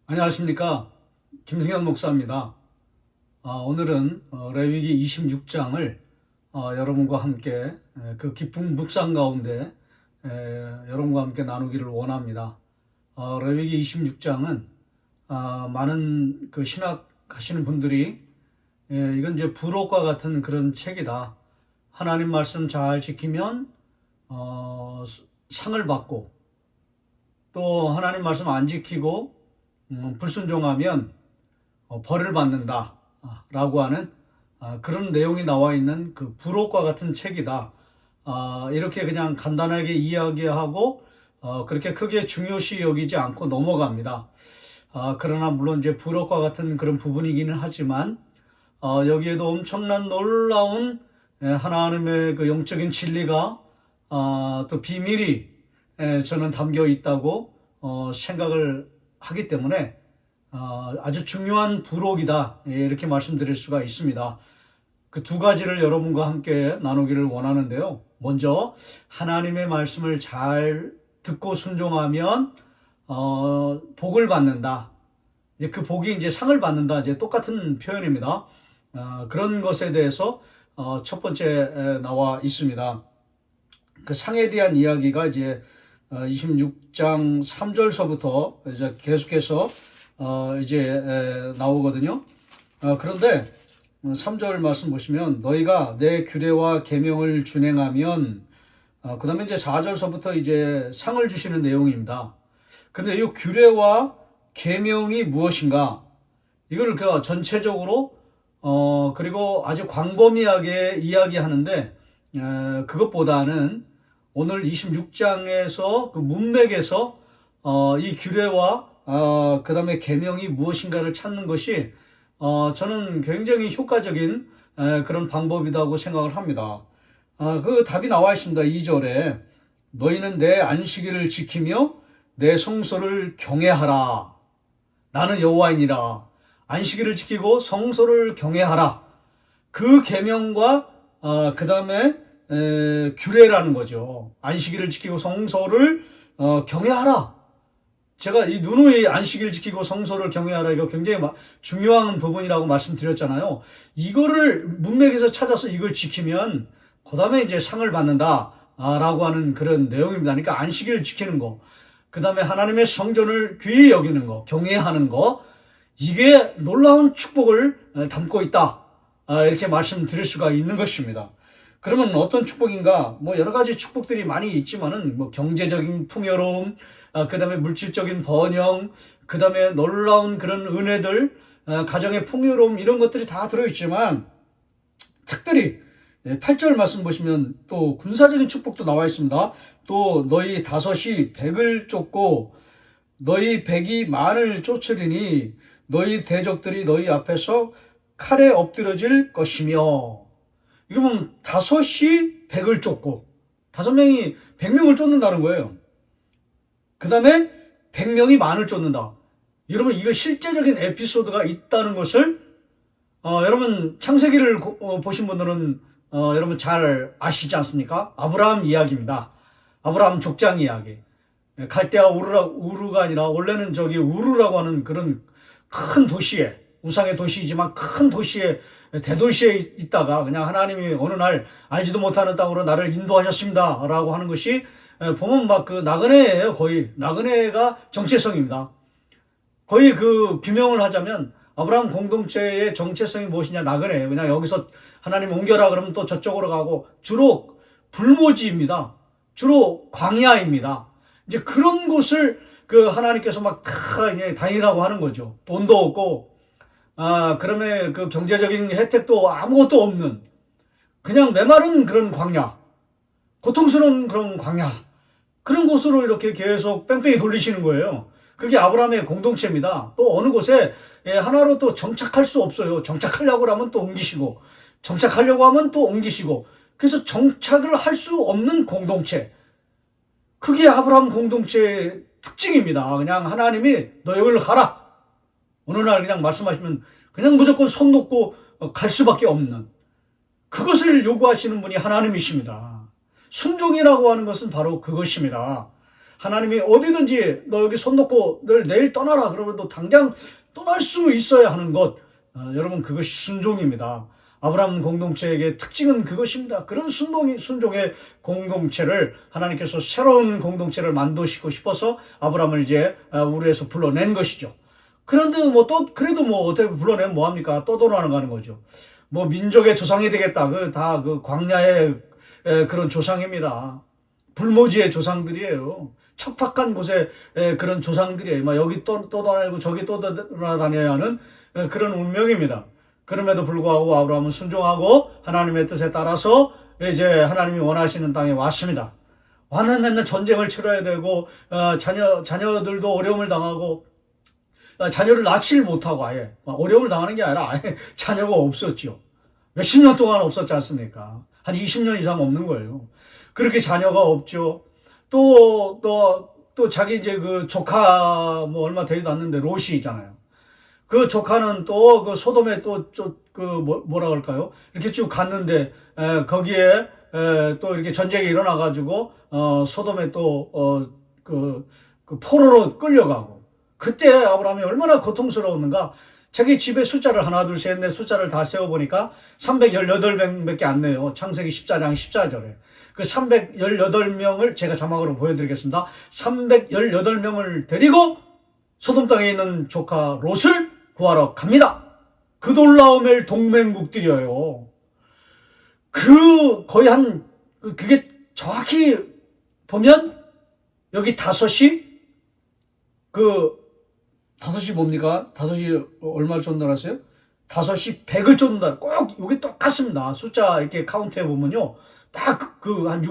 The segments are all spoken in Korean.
안녕하십니까. 김승현 목사입니다. 오늘은 레위기 26장을 여러분과 함께 그 깊은 묵상 가운데 여러분과 함께 나누기를 원합니다. 레위기 26장은 많은 그 신학 하시는 분들이 이건 이제 부록과 같은 그런 책이다. 하나님 말씀 잘 지키면 상을 받고, 또 하나님 말씀 안 지키고 불순종하면 벌을 받는다 라고 하는 그런 내용이 나와 있는 그 부록과 같은 책이다. 이렇게 그냥 간단하게 이야기하고 그렇게 크게 중요시 여기지 않고 넘어갑니다. 그러나 물론 이제 부록과 같은 그런 부분이기는 하지만 여기에도 엄청난 놀라운 하나님의 그 영적인 진리가 또 비밀이 저는 담겨 있다고 생각을 하기 때문에 아주 중요한 부록이다, 이렇게 말씀드릴 수가 있습니다. 그 두 가지를 여러분과 함께 나누기를 원하는데요. 먼저 하나님의 말씀을 잘 듣고 순종하면 복을 받는다. 이제 그 복이 이제 상을 받는다, 이제 똑같은 표현입니다. 그런 것에 대해서 첫 번째 나와 있습니다. 그 상에 대한 이야기가 이제 26장 3절서부터 이제 계속해서 이제 나오거든요. 그런데 3절 말씀 보시면 너희가 내 규례와 계명을 준행하면, 그 다음에 이제 4절서부터 이제 상을 주시는 내용입니다. 그런데 이 규례와 계명이 무엇인가? 이걸 그 전체적으로 그리고 아주 광범위하게 이야기하는데, 그것보다는 오늘 26장에서 그 문맥에서 이 규례와 그 다음에 계명이 무엇인가를 찾는 것이 저는 굉장히 효과적인 그런 방법이라고 생각을 합니다. 그 답이 나와 있습니다. 2절에 너희는 내 안식일을 지키며 내 성소를 경외하라. 나는 여호와이니라. 안식일을 지키고 성소를 경외하라. 그 계명과 그 다음에 규례라는 거죠. 안식일을 지키고 성소를 경외하라. 제가 이 누누이 안식일을 지키고 성소를 경외하라, 이거 굉장히 중요한 부분이라고 말씀드렸잖아요. 이거를 문맥에서 찾아서 이걸 지키면 그 다음에 이제 상을 받는다 라고 하는 그런 내용입니다. 그러니까 안식일을 지키는 거, 그 다음에 하나님의 성전을 귀히 여기는 거, 경외하는 거, 이게 놀라운 축복을 담고 있다, 이렇게 말씀드릴 수가 있는 것입니다. 그러면 어떤 축복인가? 뭐 여러 가지 축복들이 많이 있지만은 뭐 경제적인 풍요로움, 그 다음에 물질적인 번영, 그 다음에 놀라운 그런 은혜들, 가정의 풍요로움, 이런 것들이 다 들어있지만 특별히 8절 말씀 보시면 또 군사적인 축복도 나와 있습니다. 또 너희 다섯이 백을 쫓고 너희 백이 만을 쫓으리니 너희 대적들이 너희 앞에서 칼에 엎드려질 것이며, 이거 보면 다섯이 백을 쫓고, 5명이 100명을 쫓는다는 거예요. 그 다음에 100명이 만을 쫓는다. 여러분, 이거 실제적인 에피소드가 있다는 것을 여러분 창세기를 보신 분들은 여러분 잘 아시지 않습니까? 아브라함 이야기입니다. 아브라함 족장 이야기. 갈대아 우르가 아니라 원래는 저기 우르라고 하는 그런 큰 도시에, 우상의 도시이지만 큰 도시에, 대도시에 있다가 그냥 하나님이 어느 날 알지도 못하는 땅으로 나를 인도하셨습니다 라고 하는 것이, 보면 막 그 나그네예요. 거의 나그네가 정체성입니다. 거의 그 규명을 하자면 아브라함 공동체의 정체성이 무엇이냐, 나그네예요. 그냥 여기서 하나님 옮겨라 그러면 또 저쪽으로 가고, 주로 불모지입니다. 주로 광야입니다. 이제 그런 곳을 그 하나님께서 막 다니라고 하는 거죠. 돈도 없고, 그러면 그 경제적인 혜택도 아무것도 없는, 그냥 메마른 그런 광야, 고통스러운 그런 광야, 그런 곳으로 이렇게 계속 뺑뺑이 돌리시는 거예요. 그게 아브라함의 공동체입니다. 또 어느 곳에 하나로 또 정착할 수 없어요. 정착하려고 하면 또 옮기시고, 정착하려고 하면 또 옮기시고, 그래서 정착을 할 수 없는 공동체. 그게 아브라함 공동체의 특징입니다. 그냥 하나님이 너 여기를 가라, 어느 날 그냥 말씀하시면 그냥 무조건 손 놓고 갈 수밖에 없는, 그것을 요구하시는 분이 하나님이십니다. 순종이라고 하는 것은 바로 그것입니다. 하나님이 어디든지 너 여기 손 놓고 널 내일 떠나라 그러면 너 당장 떠날 수 있어야 하는 것, 여러분 그것이 순종입니다. 아브라함 공동체에게 특징은 그것입니다. 그런 순종의 공동체를 하나님께서 새로운 공동체를 만드시고 싶어서 아브라함을 이제 우르에서 불러낸 것이죠. 그런데 그래도 어떻게 불러내면 뭐합니까? 떠돌아가는 거죠. 민족의 조상이 되겠다. 다 광야의 그런 조상입니다. 불모지의 조상들이에요. 척박한 곳에 그런 조상들이에요. 여기 떠다니고 저기 떠다녀야 하는 그런 운명입니다. 그럼에도 불구하고 아브라함은 순종하고 하나님의 뜻에 따라서 이제 하나님이 원하시는 땅에 왔습니다. 와는 맨날 전쟁을 치러야 되고 자녀들도 어려움을 당하고 자녀를 낳지를 못하고 아예 어려움을 당하는 게 아니라 아예 자녀가 없었죠. 몇십 년 동안 없었지 않습니까? 한 20년 이상 없는 거예요. 그렇게 자녀가 없죠. 또 자기 이제 그 조카 얼마 되지도 않는데 롯이 있잖아요. 그 조카는 또 그 소돔에 뭐라 그럴까요? 이렇게 쭉 갔는데 거기에 또 이렇게 전쟁이 일어나 가지고 소돔에 그 포로로 끌려가고 그때 아브라함이 얼마나 고통스러웠는가. 자기 집에 숫자를 하나 둘 셋 넷 숫자를 다 세어보니까 318명밖에 안 돼요. 창세기 14장 14절에. 그 318명을 제가 자막으로 보여드리겠습니다. 318명을 데리고 소돔 땅에 있는 조카 롯을 구하러 갑니다. 그 놀라움을 동맹국들이에요. 거의 그게 정확히 보면 여기 다섯이 뭡니까? 다섯이 얼마를 쫓는다고 다섯이 100을 쫓는다. 꼭 이게 똑같습니다. 숫자 이렇게 카운트해 보면요. 딱 한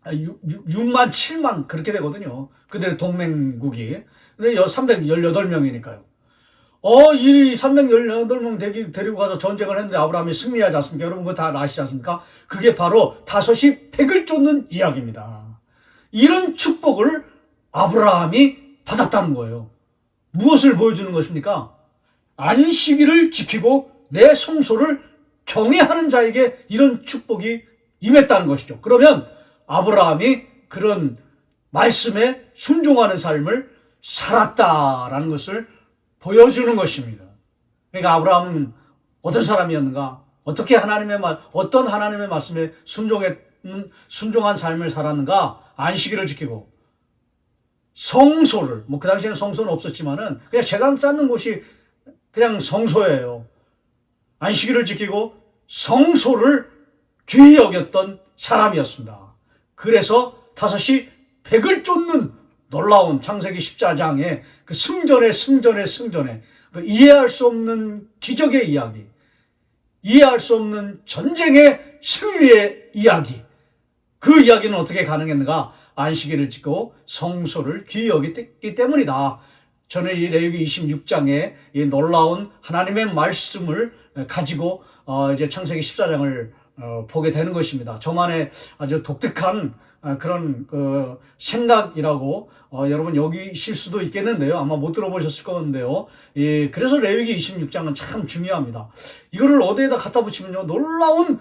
6만 7만 그렇게 되거든요. 그들 동맹국이. 근데 318명이니까요. 이 318명 데리고 가서 전쟁을 했는데 아브라함이 승리하지 않습니까? 여러분 그거 다 아시지 않습니까? 그게 바로 다섯이 100을 쫓는 이야기입니다. 이런 축복을 아브라함이 받았다는 거예요. 무엇을 보여주는 것입니까? 안식일을 지키고 내 성소를 경외하는 자에게 이런 축복이 임했다는 것이죠. 그러면 아브라함이 그런 말씀에 순종하는 삶을 살았다라는 것을 보여주는 것입니다. 그러니까 아브라함은 어떤 사람이었는가? 어떤 하나님의 말씀에 순종한 삶을 살았는가? 안식일을 지키고 성소를, 그 당시에는 성소는 없었지만은 그냥 제강 쌓는 곳이 그냥 성소예요. 안식일을 지키고 성소를 귀히 여겼던 사람이었습니다. 그래서 다섯이 100을 쫓는 놀라운 창세기 14장의 그 승전의 그 이해할 수 없는 기적의 이야기, 이해할 수 없는 전쟁의 승리의 이야기, 그 이야기는 어떻게 가능했는가? 안식일을 지키고 성소를 귀히 여겼기 때문이다. 저는 이 레위기 26장의 이 놀라운 하나님의 말씀을 가지고 이제 창세기 14장을 보게 되는 것입니다. 저만의 아주 독특한 그런 생각이라고 여러분 여기실 수도 있겠는데요. 아마 못 들어보셨을 건데요. 그래서 레위기 26장은 참 중요합니다. 이거를 어디에다 갖다 붙이면요, 놀라운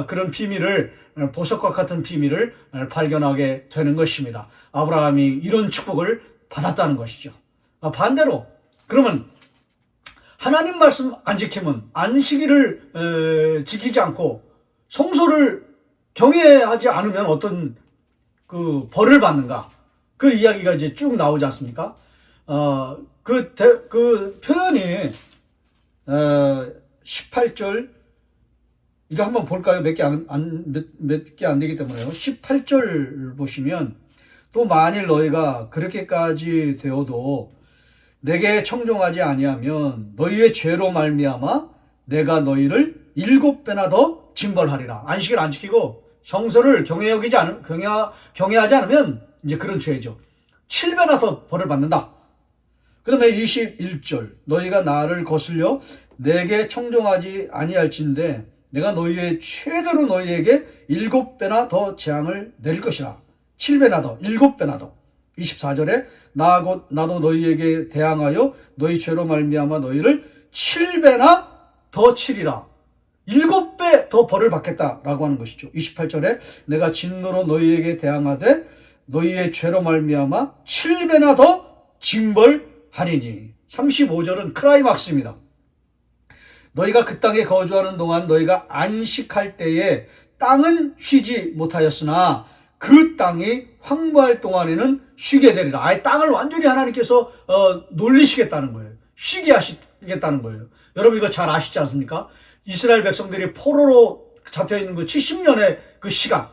그런 비밀을, 보석과 같은 비밀을 발견하게 되는 것입니다. 아브라함이 이런 축복을 받았다는 것이죠. 반대로 그러면 하나님 말씀 안 지키면, 안식일을 지키지 않고 성소를 경외하지 않으면 어떤 그 벌을 받는가? 그 이야기가 이제 쭉 나오지 않습니까? 그 표현이 18절, 이거 한번 볼까요? 몇 개 안 되기 때문에요. 18절 보시면, 또 만일 너희가 그렇게까지 되어도 내게 청종하지 아니하면 너희의 죄로 말미암아 내가 너희를 7배나 더 징벌하리라. 안식일 안 지키고 성서를 경외하지 않으면 이제 그런 죄죠. 7배나 더 벌을 받는다. 그 다음에 21절, 너희가 나를 거슬려 내게 청종하지 아니할진대 내가 너희의 최대로 너희에게 7배나 더 재앙을 내릴 것이라. 7배나 더, 7배나 더. 24절에 나도 너희에게 대항하여 너희 죄로 말미암아 너희를 7배나 더 치리라. 7배 더 벌을 받겠다라고 하는 것이죠. 28절에 내가 진노로 너희에게 대항하되 너희의 죄로 말미암아 7배나 더 징벌하리니. 35절은 크라이막스입니다. 너희가 그 땅에 거주하는 동안 너희가 안식할 때에 땅은 쉬지 못하였으나 그 땅이 황무할 동안에는 쉬게 되리라. 아예 땅을 완전히 하나님께서 놀리시겠다는 거예요. 쉬게 하시겠다는 거예요. 여러분 이거 잘 아시지 않습니까? 이스라엘 백성들이 포로로 잡혀있는 그 70년의 그 시간,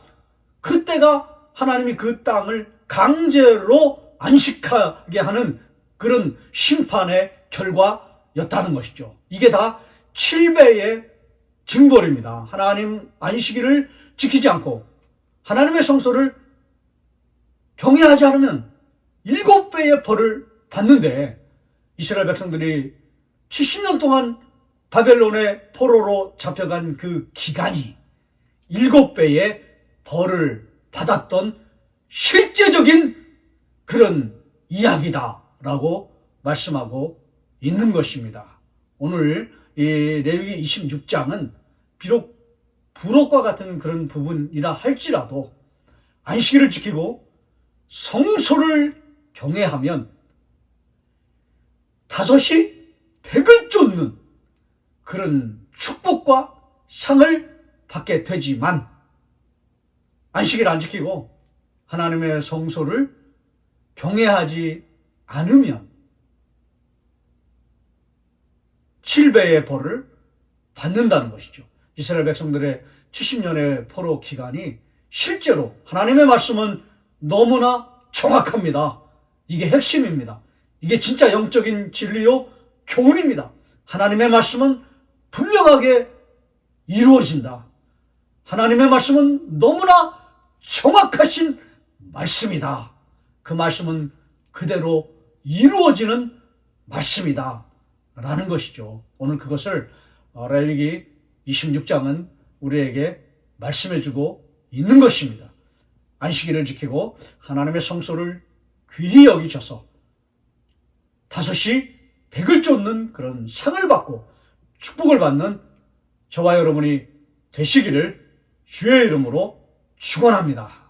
그때가 하나님이 그 땅을 강제로 안식하게 하는 그런 심판의 결과였다는 것이죠. 이게 다 7배의 징벌입니다. 하나님 안식일을 지키지 않고 하나님의 성소를 경외하지 않으면 7배의 벌을 받는데, 이스라엘 백성들이 70년 동안 바벨론의 포로로 잡혀간 그 기간이 7배의 벌을 받았던 실제적인 그런 이야기다라고 말씀하고 있는 것입니다. 오늘 이 레위기 26장은 비록 부록과 같은 그런 부분이라 할지라도 안식일을 지키고 성소를 경외하면 5이 100을 쫓는 그런 축복과 상을 받게 되지만, 안식일 안 지키고 하나님의 성소를 경외하지 않으면 7배의 벌을 받는다는 것이죠. 이스라엘 백성들의 70년의 포로 기간이 실제로 하나님의 말씀은 너무나 정확합니다. 이게 핵심입니다. 이게 진짜 영적인 진리요 교훈입니다. 하나님의 말씀은 분명하게 이루어진다. 하나님의 말씀은 너무나 정확하신 말씀이다. 그 말씀은 그대로 이루어지는 말씀이다 라는 것이죠. 오늘 그것을 레위기 26장은 우리에게 말씀해주고 있는 것입니다. 안식일을 지키고 하나님의 성소를 귀히 여기셔서 5이 100을 쫓는 그런 상을 받고 축복을 받는 저와 여러분이 되시기를 주의 이름으로 축원합니다.